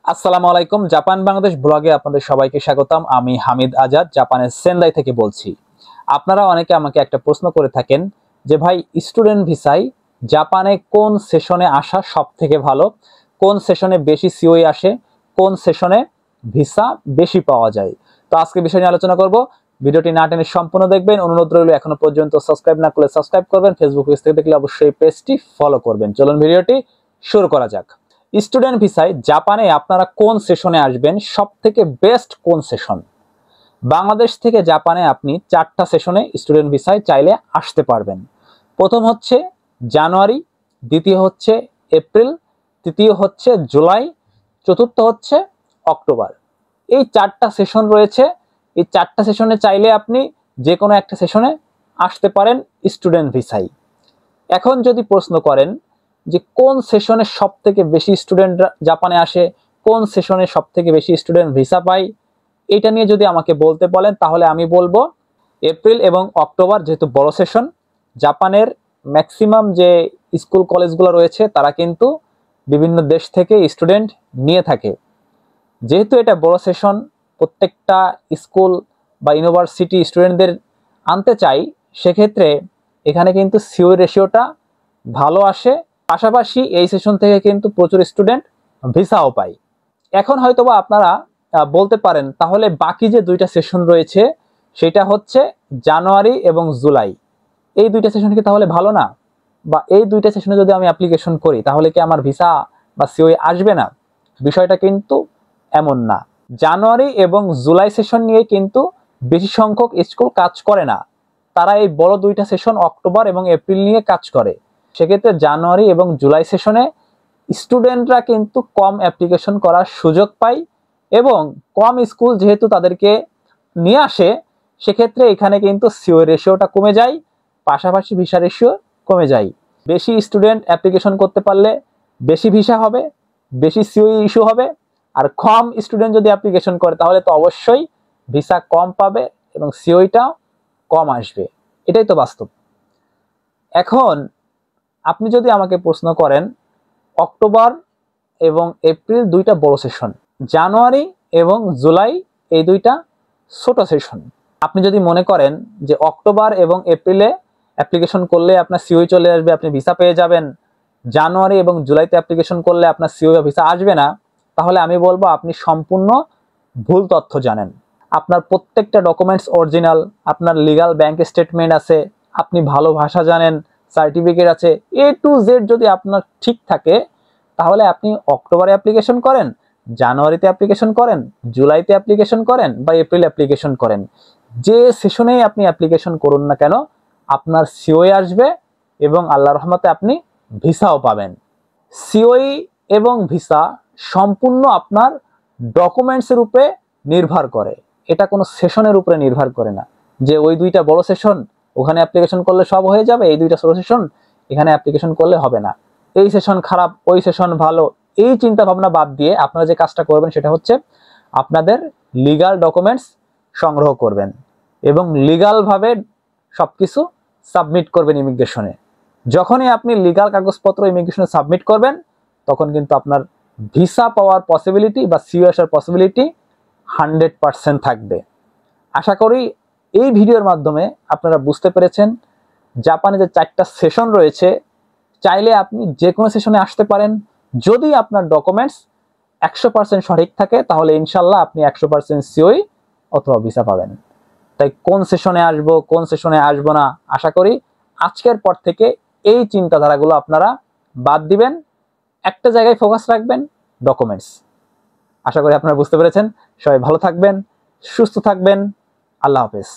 আসসালামু আলাইকুম। জাপান বাংলাদেশ ব্লগে আপনাদের সবাইকে স্বাগতম। আমি হামিদ আজাদ জাপানের সেন্দাই থেকে বলছি। আপনারা অনেকে আমাকে একটা প্রশ্ন করে থাকেন যে ভাই, স্টুডেন্ট ভিসায় জাপানে কোন সেশনে আসা সব থেকে ভালো, কোন সেশনে বেশি সিওই আসে, কোন সেশনে ভিসা বেশি পাওয়া যায়। তো আজকে বিষয় নিয়ে আলোচনা করব। ভিডিওটি না টেনে সম্পূর্ণ দেখবেন। অনুরোধ রইল, এখনো পর্যন্ত সাবস্ক্রাইব না করলে সাবস্ক্রাইব করবেন, ফেসবুক পেজ থেকে দেখলে অবশ্যই পেজটি ফলো করবেন। চলুন ভিডিওটি শুরু করা যাক। স্টুডেন্ট ভিসায় জাপানে আপনারা কোন সেশনে আসবেন, সব থেকে বেস্ট কোন সেশন? বাংলাদেশ থেকে জাপানে আপনি 4টা সেশনে স্টুডেন্ট ভিসায় চাইলে আসতে পারবেন। প্রথম হচ্ছে জানুয়ারি, দ্বিতীয় হচ্ছে এপ্রিল, তৃতীয় হচ্ছে জুলাই, চতুর্থ হচ্ছে অক্টোবর। এই 4টা সেশন রয়েছে। এই 4টা সেশনে চাইলে আপনি যে কোনো একটা সেশনে আসতে পারেন স্টুডেন্ট ভিসায়। এখন যদি প্রশ্ন করেন যে কোন সেশনে সব থেকে বেশি স্টুডেন্ট জাপানে আসে, কোন সেশনে সব থেকে বেশি স্টুডেন্ট ভিসা পায়, এটা নিয়ে যদি আমাকে বলতে বলেন তাহলে আমি বলবো এপ্রিল এবং অক্টোবর, যেহেতু বড় সেশন। জাপানের ম্যাক্সিমাম যে স্কুল কলেজগুলো রয়েছে তারা কিন্তু বিভিন্ন দেশ থেকে স্টুডেন্ট নিয়ে থাকে। যেহেতু এটা বড় সেশন, প্রত্যেকটা স্কুল বা ইউনিভার্সিটি স্টুডেন্টদের আনতে চাই, সেক্ষেত্রে এখানে কিন্তু সিওর রেশিওটা ভালো আসে। পাশাপাশি এই সেশন থেকে কিন্তু প্রচুর স্টুডেন্ট ভিসাও পায়। এখন হয়তোবা আপনারা বলতে পারেন, তাহলে বাকি যে 2টা সেশন রয়েছে সেটা হচ্ছে জানুয়ারি এবং জুলাই, এই 2টা সেশন কি তাহলে ভালো না? বা এই 2টা সেশনে যদি আমি অ্যাপ্লিকেশন করি তাহলে কি আমার ভিসা বা সিওই আসবে না? বিষয়টা কিন্তু এমন না। জানুয়ারি এবং জুলাই সেশন নিয়ে কিন্তু বেশি সংখ্যক স্কুল কাজ করে না। তারা এই বড় 2টা সেশন অক্টোবর এবং এপ্রিল নিয়ে কাজ করে। সেক্ষেত্রে জানুয়ারি এবং জুলাই সেশনে স্টুডেন্টরা কিন্তু কম অ্যাপ্লিকেশন করার সুযোগ পায় এবং কম স্কুল যেহেতু তাদেরকে নিয়ে আসে, সেক্ষেত্রে এখানে কিন্তু সিও রেশিওটা কমে যায়, পাশাপাশি ভিসা রেশিও কমে যায়। বেশি স্টুডেন্ট অ্যাপ্লিকেশন করতে পারলে বেশি ভিসা হবে, বেশি সিও ইস্যু হবে। আর কম স্টুডেন্ট যদি অ্যাপ্লিকেশন করে তাহলে তো অবশ্যই ভিসা কম পাবে এবং সিওইটাও কম আসবে। এটাই তো বাস্তব। এখন আপনি যদি আমাকে প্রশ্ন করেন, অক্টোবর এবং এপ্রিল 2টা বড় সেশন, জানুয়ারি এবং জুলাই এই 2টা ছোট সেশন। আপনি যদি মনে করেন যে অক্টোবর এবং এপ্রিলে অ্যাপ্লিকেশন করলে আপনার সিওই চলে আসবে, আপনি ভিসা পেয়ে যাবেন, জানুয়ারি এবং জুলাইতে অ্যাপ্লিকেশন করলে আপনার সিওই ভিসা আসবে না, তাহলে আমি বলবো আপনি সম্পূর্ণ ভুল তথ্য জানেন। আপনার প্রত্যেকটা ডকুমেন্টস অরিজিনাল, আপনার লিগাল ব্যাংক স্টেটমেন্ট আছে, আপনি ভালো ভাষা জানেন, সার্টিফিকেট আছে, A to Z যদি আপনার ঠিক থাকে তাহলে আপনি অক্টোবরে অ্যাপ্লিকেশন করেন, জানুয়ারিতে অ্যাপ্লিকেশন করেন, জুলাইতে অ্যাপ্লিকেশন করেন বা এপ্রিল অ্যাপ্লিকেশন করেন, যে সেশনেই আপনি অ্যাপ্লিকেশন করুন না কেন আপনার সিওই আসবে এবং আল্লাহর রহমতে আপনি ভিসাও পাবেন। সিওই এবং ভিসা সম্পূর্ণ আপনার ডকুমেন্টসের উপরে নির্ভর করে, এটা কোনো সেশনের উপরে নির্ভর করে না যে ওই 2টা বড় সেশন ওখানে অ্যাপ্লিকেশন করলে সব হয়ে যাবে, এই 2টা ছোট সেশন এখানে অ্যাপ্লিকেশন করলে হবে না, এই সেশন খারাপ ওই সেশন ভালো। এই চিন্তা ভাবনা বাদ দিয়ে আপনারা যে কাজটা করবেন সেটা হচ্ছে আপনাদের লিগাল ডকুমেন্টস সংগ্রহ করবেন এবং লিগালভাবে সবকিছু সাবমিট করবেন ইমিগ্রেশনে। যখনই আপনি লিগাল কাগজপত্র ইমিগ্রেশনে সাবমিট করবেন তখন কিন্তু আপনার ভিসা পাওয়ার পসিবিলিটি বা সিও আসার পসিবিলিটি 100% থাকবে। আশা করি এই ভিডিওর মাধ্যমে আপনারা বুঝতে পেরেছেন জাপানে যে 4টা সেশন রয়েছে চাইলে আপনি যে কোনো সেশনে আসতে পারেন। যদি আপনার ডকুমেন্টস 100% সঠিক থাকে তাহলে ইনশাল্লাহ আপনি 100% সিওই অথবা ভিসা পাবেন। তাই কোন সেশনে আসবো কোন সেশনে আসবো না, আশা করি আজকের পর থেকে এই চিন্তাধারাগুলো আপনারা বাদ দিবেন, একটা জায়গায় ফোকাস রাখবেন, ডকুমেন্টস। আশা করি আপনারা বুঝতে পেরেছেন। সবাই ভালো থাকবেন, সুস্থ থাকবেন। আল্লাহ হাফেজ।